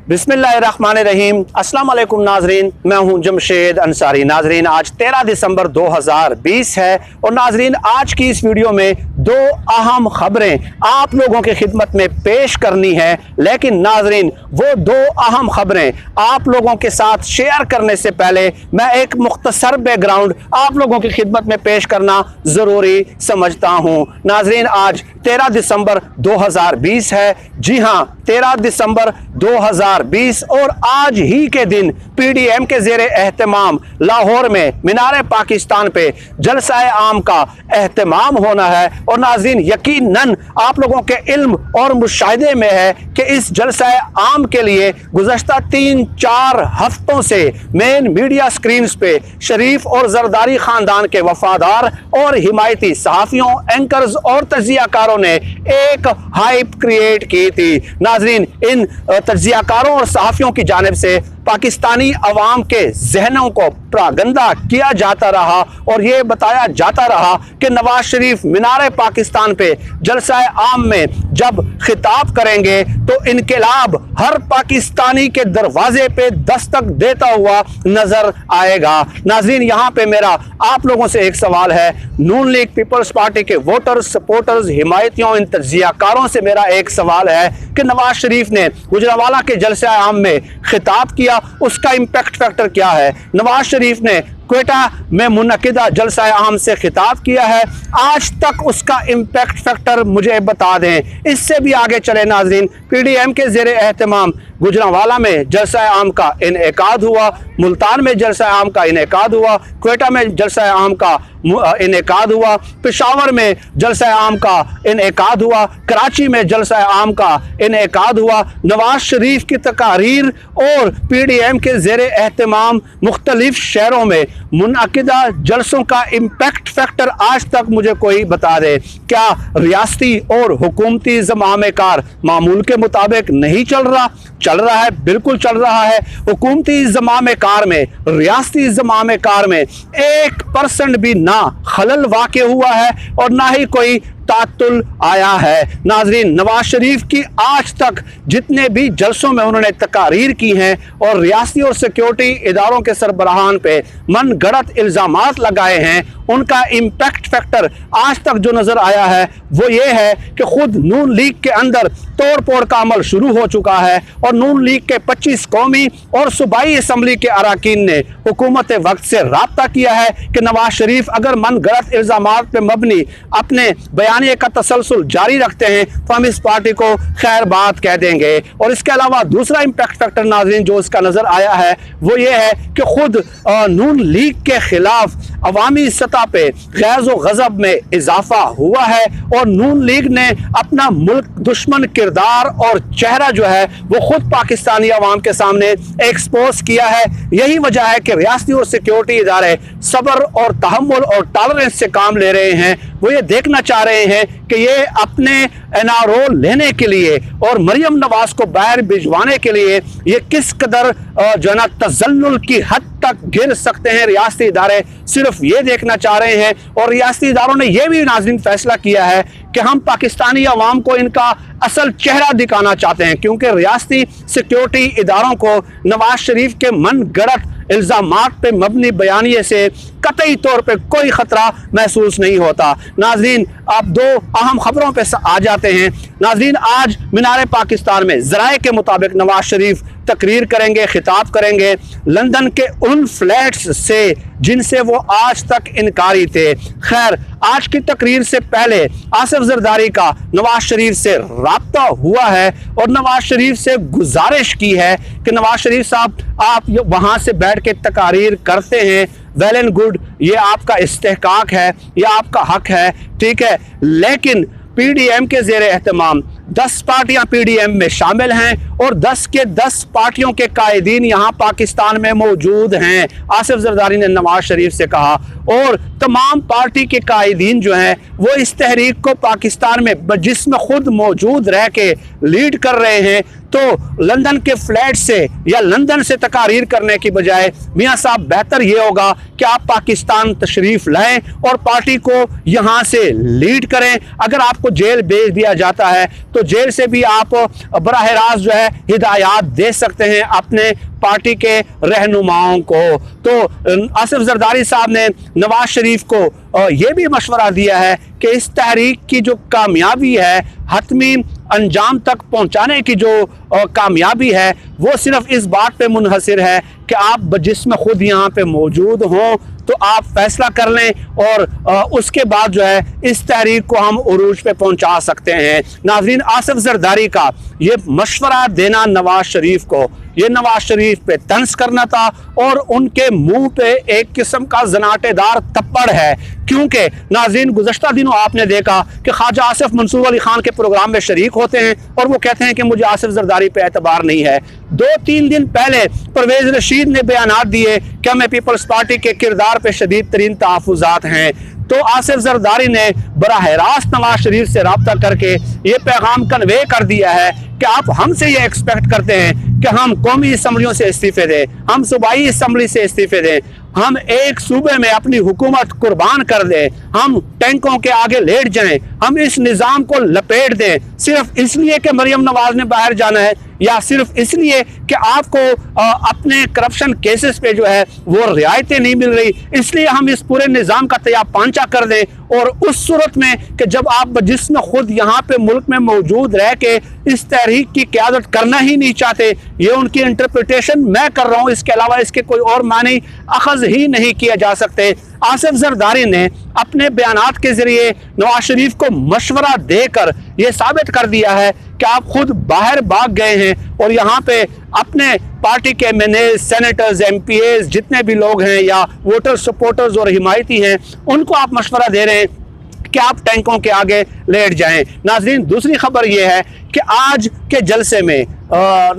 बिस्मिल्लाहिर्रहमानिर्रहीम। अस्सलाम वालेकुम नाजरीन, मैं हूं जमशेद अंसारी। नाजरीन, आज 13 दिसंबर 2020 है और नाजरीन आज की इस वीडियो में दो अहम खबरें आप लोगों की खिदमत में पेश करनी है। लेकिन नाजरीन, वो दो अहम खबरें आप लोगों के साथ शेयर करने से पहले मैं एक मुख्तसर बैकग्राउंड आप लोगों की खिदमत में पेश करना ज़रूरी समझता हूं। नाजरीन, आज 13 दिसंबर 2020 है। जी हाँ, 13 दिसंबर 2020 और आज ही के दिन पीडीएम के ज़ेरे एहतमाम लाहौर में मीनार पाकिस्तान पे जलसा आम का एहतमाम होना है। और नाज़रीन, यकीनन आप लोगों के इल्म और मुशाहिदे में है कि इस जलसा आम के लिए गुज़श्ता 3-4 हफ्तों से मेन मीडिया स्क्रीन पे शरीफ और जरदारी ख़ानदान के वफादार और हिमायती सहाफ़ियों, एंकर्स और तज्ज़ियाकारों ने एक हाइप क्रिएट की थी। नाज़रीन, इन तज्ज़ियाकारों और सहाफ़ियों की जानिब से पाकिस्तानी अवाम के जहनों को प्रागंदा किया जाता रहा और ये बताया जाता रहा कि नवाज शरीफ मीनार पाकिस्तान पे जलसा आम में जब खिताब करेंगे तो इनकलाब हर पाकिस्तानी के दरवाजे पे दस्तक देता हुआ नजर आएगा। नाज़रीन, यहाँ पे मेरा आप लोगों से एक सवाल है। नून लीग पीपल्स पार्टी के वोटर्स, सपोर्टर्स, हिमायतियों, इन तज्ज़ियाकारों से मेरा एक सवाल है कि नवाज शरीफ ने गुजरांवाला के जलसा आम में खिताब किया, उसका इम्पैक्ट फैक्टर क्या है। नवाज शरीफ ने क्वेटा में मुनक्किदा जलसा आम से खिताब किया है, आज तक उसका इम्पैक्ट फैक्टर मुझे बता दें। इससे भी आगे चले नाज़रीन, पीडीएम के ज़ेरे एहतमाम गुजरांवाला में जलसा आम का इनेकाद हुआ, मुल्तान में जलसा आम का इनेकाद हुआ, क्वेटा में जलसा आम का इनेकाद हुआ, पेशावर में जलसा आम का इनेकाद हुआ, कराची में जलसा आम का इनेकाद हुआ। नवाज शरीफ की तकारीर और पीडीएम के ज़ेरे एहतमाम मुख्तलिफ शहरों में मुनअकिदा जलसों का इम्पैक्ट फैक्टर आज तक मुझे कोई बता दे। क्या रियासती और हुकूमती ज़मामे कार मामूल के मुताबिक नहीं चल रहा? चल रहा है, बिल्कुल चल रहा है। हुकूमती ज़मामे कार में, रियासती ज़मामे कार में 1% भी ना खलल वाक़ हुआ है और ना ही कोई तातुल आया है। नाजरीन, नवाज शरीफ की आज तक जितने भी जलसों में उन्होंने तकारीर की हैं और रियासती और सिक्योरिटी इदारों के सरबराहान पे मन गढ़ंत इल्ज़ामात लगाए हैं, उनका इम्पैक्ट फैक्टर आज तक जो नज़र आया है वो ये है कि खुद नून लीग के अंदर तोड़ फोड़ का अमल शुरू हो चुका है और नून लीग के 25 कौमी और सूबाई असम्बली के अराकीन ने हुकूमत वक्त से राब्ता किया है कि नवाज शरीफ अगर मन गढ़ंत इल्ज़ामात पे मबनी अपने बयानिए का तसलसल जारी रखते हैं तो हम इस पार्टी को खैर बात कह देंगे। और इसके अलावा दूसरा इम्पैक्ट फैक्टर नाज़रीन जो इसका नज़र आया है वो ये है कि खुद नून लीग के खिलाफ अवामी सतह पे गैज़ व गज़ब में इजाफा हुआ है और नून लीग ने अपना मुल्क दुश्मन किरदार और चेहरा जो है वो खुद पाकिस्तानी अवाम के सामने एक्सपोज किया है। यही वजह है कि रियासती और सिक्योरिटी इदारे सब्र और तहम्मुल और टॉलरेंस से काम ले रहे हैं। वो ये देखना चाह रहे हैं कि ये अपने एनआरओ लेने के लिए और मरियम नवाज को बाहर भिजवाने के लिए ये किस कदर जो है ना तजल्लुल की हद तक गिर सकते हैं। रियासती इदारे सिर्फ ये देखना चाह रहे हैं और रियासती इदारों ने यह भी नाज़रीन फैसला किया है कि हम पाकिस्तानी अवाम को इनका असल चेहरा दिखाना चाहते हैं, क्योंकि रियासती सिक्योरिटी इदारों को नवाज शरीफ के मन गढ़ंत इल्ज़ामात पे मबनी बयानिए से कतई तौर पे कोई ख़तरा महसूस नहीं होता। नाज़रीन, आप दो अहम खबरों पे आ जाते हैं। नाज़रीन, आज मीनार पाकिस्तान में ज़राए के मुताबिक नवाज शरीफ तकरीर करेंगे, खिताब करेंगे लंदन के उन फ्लैट्स से जिनसे वो आज तक इनकारी थे। खैर, आज की तकरीर से पहले आसिफ जरदारी का नवाज शरीफ से राब्ता हुआ है और नवाज शरीफ से गुजारिश की है कि नवाज शरीफ साहब, आप वहाँ से बैठ के तकारीर करते हैं, वेल एंड गुड, ये आपका इस्तेहकाक है, ये आपका हक है, ठीक है, लेकिन पीडीएम के ज़ेरे एहतमाम 10 पार्टियां पीडीएम में शामिल हैं और 10 के 10 पार्टियों के कायदीन यहाँ पाकिस्तान में मौजूद हैं, आसिफ जरदारी ने नवाज शरीफ से कहा। और तमाम पार्टी के कायदीन जो हैं वो इस तहरीक को पाकिस्तान में जिसमें खुद मौजूद रह के लीड कर रहे हैं, तो लंदन के फ्लैट से या लंदन से तकारीर करने की बजाय मियाँ साहब बेहतर ये होगा कि आप पाकिस्तान तशरीफ लाएं और पार्टी को यहाँ से लीड करें। अगर आपको जेल भेज दिया जाता है तो जेल से भी आप बराह रास्त जो है हिदायत दे सकते हैं अपने पार्टी के रहनुमाओं को। तो आसिफ जरदारी साहब ने नवाज शरीफ को ये भी मशवरा दिया है कि इस तहरीक की जो कामयाबी है, हतमी अंजाम तक पहुंचाने की जो कामयाबी है, वो सिर्फ इस बात पे मुनहसिर है कि आप जिसमें खुद यहाँ पे मौजूद हों तो आप फैसला कर लें और उसके बाद जो है इस तहरीक को हम उरूज पे पहुंचा सकते हैं। नाज़रीन, आसिफ जरदारी का ये मशवरा देना नवाज शरीफ को, ये नवाज शरीफ पे तंज करना था और उनके मुंह पे एक किस्म का जनाटेदार थप्पड़ है। क्योंकि नाज़रीन, गुज़श्ता दिनों आपने देखा कि ख्वाजा आसिफ मंसूर अली खान के प्रोग्राम में शरीक होते हैं और वो कहते हैं कि मुझे आसिफ जरदारी पे एतबार नहीं है। 2-3 दिन पहले परवेज रशीद ने बयानात दिए कि हमें पीपल्स पार्टी के किरदार पे शदीद तरीन तहफ़्फ़ुज़ात हैं। तो आसिफ जरदारी ने बराह रास्त नवाज शरीफ से रब्ता करके ये पैगाम कन्वे कर दिया है कि आप हमसे ये एक्सपेक्ट करते हैं कि हम कौमी असम्बलियों से इस्तीफे दें, हम सूबाई असम्बली से इस्तीफे दें, हम एक सूबे में अपनी हुकूमत कुर्बान कर दें, हम टैंकों के आगे लेट जाएं, हम इस निज़ाम को लपेट दें सिर्फ इसलिए कि मरियम नवाज ने बाहर जाना है या सिर्फ इसलिए कि आपको अपने करप्शन केसेस पे जो है वो रियायतें नहीं मिल रही, इसलिए हम इस पूरे निज़ाम का तया पांचा कर दें। और उस सूरत में कि जब आप जिसमें खुद यहाँ पे मुल्क में मौजूद रह के इस तहरीक की क़यादत करना ही नहीं चाहते, ये उनकी इंटरप्रिटेशन मैं कर रहा हूँ, इसके अलावा इसके कोई और मानी अखज़ ही नहीं किया जा सकते। आसिफ जरदारी ने अपने बयानात के जरिए नवाज शरीफ को मशवरा देकर यह साबित कर दिया है कि आप खुद बाहर भाग गए हैं और यहाँ पे अपने पार्टी के एमएनए, सेनेटर्स, एमपीएस जितने भी लोग हैं या वोटर सपोर्टर्स और हिमायती हैं, उनको आप मशवरा दे रहे हैं कि आप टैंकों के आगे लेट जाएं। नाज़रीन, दूसरी खबर यह है कि आज के जलसे में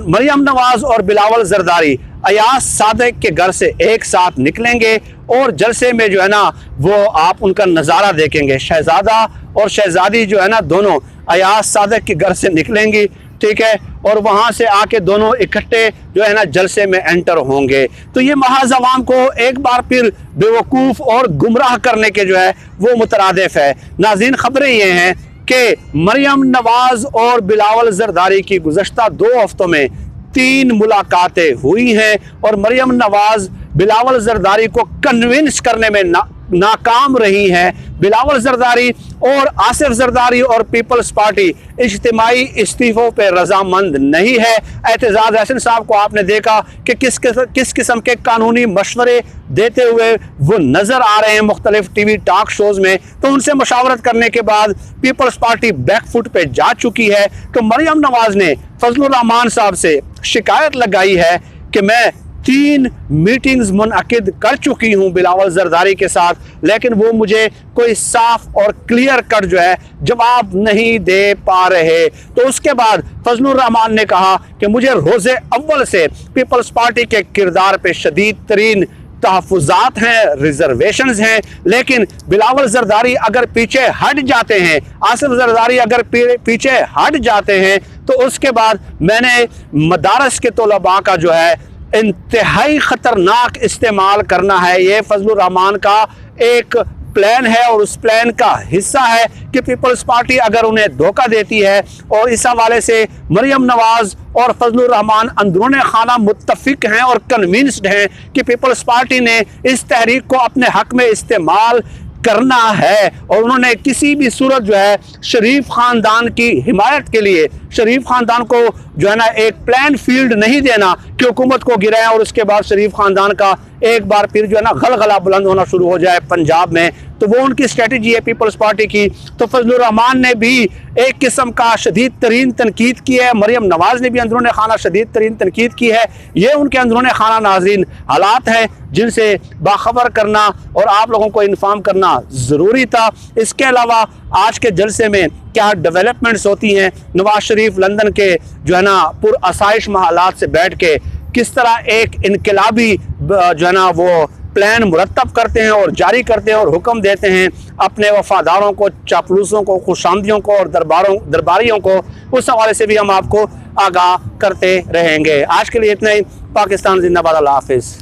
मरियम नवाज और बिलावल जरदारी अयाज सादिक के घर से एक साथ निकलेंगे और जलसे में जो है ना वो आप उनका नज़ारा देखेंगे। शहजादा और शहजादी जो है ना दोनों अयाज सादिक के घर से निकलेंगी, ठीक है, और वहाँ से आके दोनों इकट्ठे जो है ना जलसे में एंटर होंगे। तो ये महज अवाम को एक बार फिर बेवकूफ़ और गुमराह करने के जो है वो मुतरादिफ है। नाज़रीन, खबरें ये हैं कि मरियम नवाज और बिलावल जरदारी की गुज़श्ता 2 हफ्तों में 3 मुलाकातें हुई हैं और मरियम नवाज बिलावल जरदारी को कन्विंस करने में नाकाम रही हैं। बिलावल जरदारी और आसिफ जरदारी और पीपल्स पार्टी इज्तिमाई इस्तीफों पर रजामंद नहीं है। एतजाज हसन साहब को आपने देखा कि किस किस्म के कानूनी मशवरे देते हुए वो नज़र आ रहे हैं मुख्तलिफ टीवी टॉक शोज़ में। तो उनसे मशावरत करने के बाद पीपल्स पार्टी बैकफुट पे जा चुकी है। तो मरियम नवाज ने फजलुर रहमान साहब से शिकायत लगाई है कि मैं 3 मीटिंग्स मुनअकिद कर चुकी हूं बिलावल जरदारी के साथ, लेकिन वो मुझे कोई साफ और क्लियर कट जो है जवाब नहीं दे पा रहे। तो उसके बाद फजलुर रहमान ने कहा कि मुझे रोज़े अव्वल से पीपल्स पार्टी के किरदार पे शदीद तरीन तहफ़्फ़ुज़ात हैं, रिजर्वेशंस हैं, लेकिन बिलावल जरदारी अगर पीछे हट जाते हैं, आसिफ जरदारी अगर पीछे हट जाते हैं, तो उसके बाद मैंने मदारस के तलबा का जो है इंतहाई ख़तरनाक इस्तेमाल करना है। ये फजलुर रहमान का एक प्लान है और उस प्लान का हिस्सा है कि पीपल्स पार्टी अगर उन्हें धोखा देती है, और इस हवाले से मरियम नवाज और फजलुर रहमान अंदरूनी खाना मुत्तफिक हैं और कन्विंस्ड हैं कि पीपल्स पार्टी ने इस तहरीक को अपने हक में इस्तेमाल करना है और उन्होंने किसी भी सूरत जो है शरीफ ख़ानदान की हिमायत के लिए शरीफ ख़ानदान को जो है ना एक प्लान फील्ड नहीं देना कि हुकूमत को गिराएं और उसके बाद शरीफ ख़ानदान का एक बार फिर जो है ना गलगला बुलंद होना शुरू हो जाए पंजाब में। तो वो उनकी स्ट्रेटजी है पीपल्स पार्टी की। तो फजलुर रहमान ने भी एक किस्म का शदीद तरीन तनकीद की है, मरियम नवाज ने भी अंदरूनी खाना शदीद तरीन तनकीद की है। ये उनके अंदरूनी खाना नाज़रीन हालात हैं जिनसे बाखबर करना और आप लोगों को इन्फॉर्म करना ज़रूरी था। इसके अलावा आज के जलसे में क्या डेवलपमेंट्स होती हैं, नवाज शरीफ लंदन के जो है ना पुरअसाइश महलात से बैठ के किस तरह एक इनकलाबी जो है ना वो प्लान मुरतब करते हैं और जारी करते हैं और हुक्म देते हैं अपने वफादारों को, चापलूसों को, खुशामदियों को और दरबारियों को। उस हवाले से भी हम आपको आगाह करते रहेंगे। आज के लिए इतना ही। पाकिस्तान जिंदाबाद। अल्लाह हाफिज़।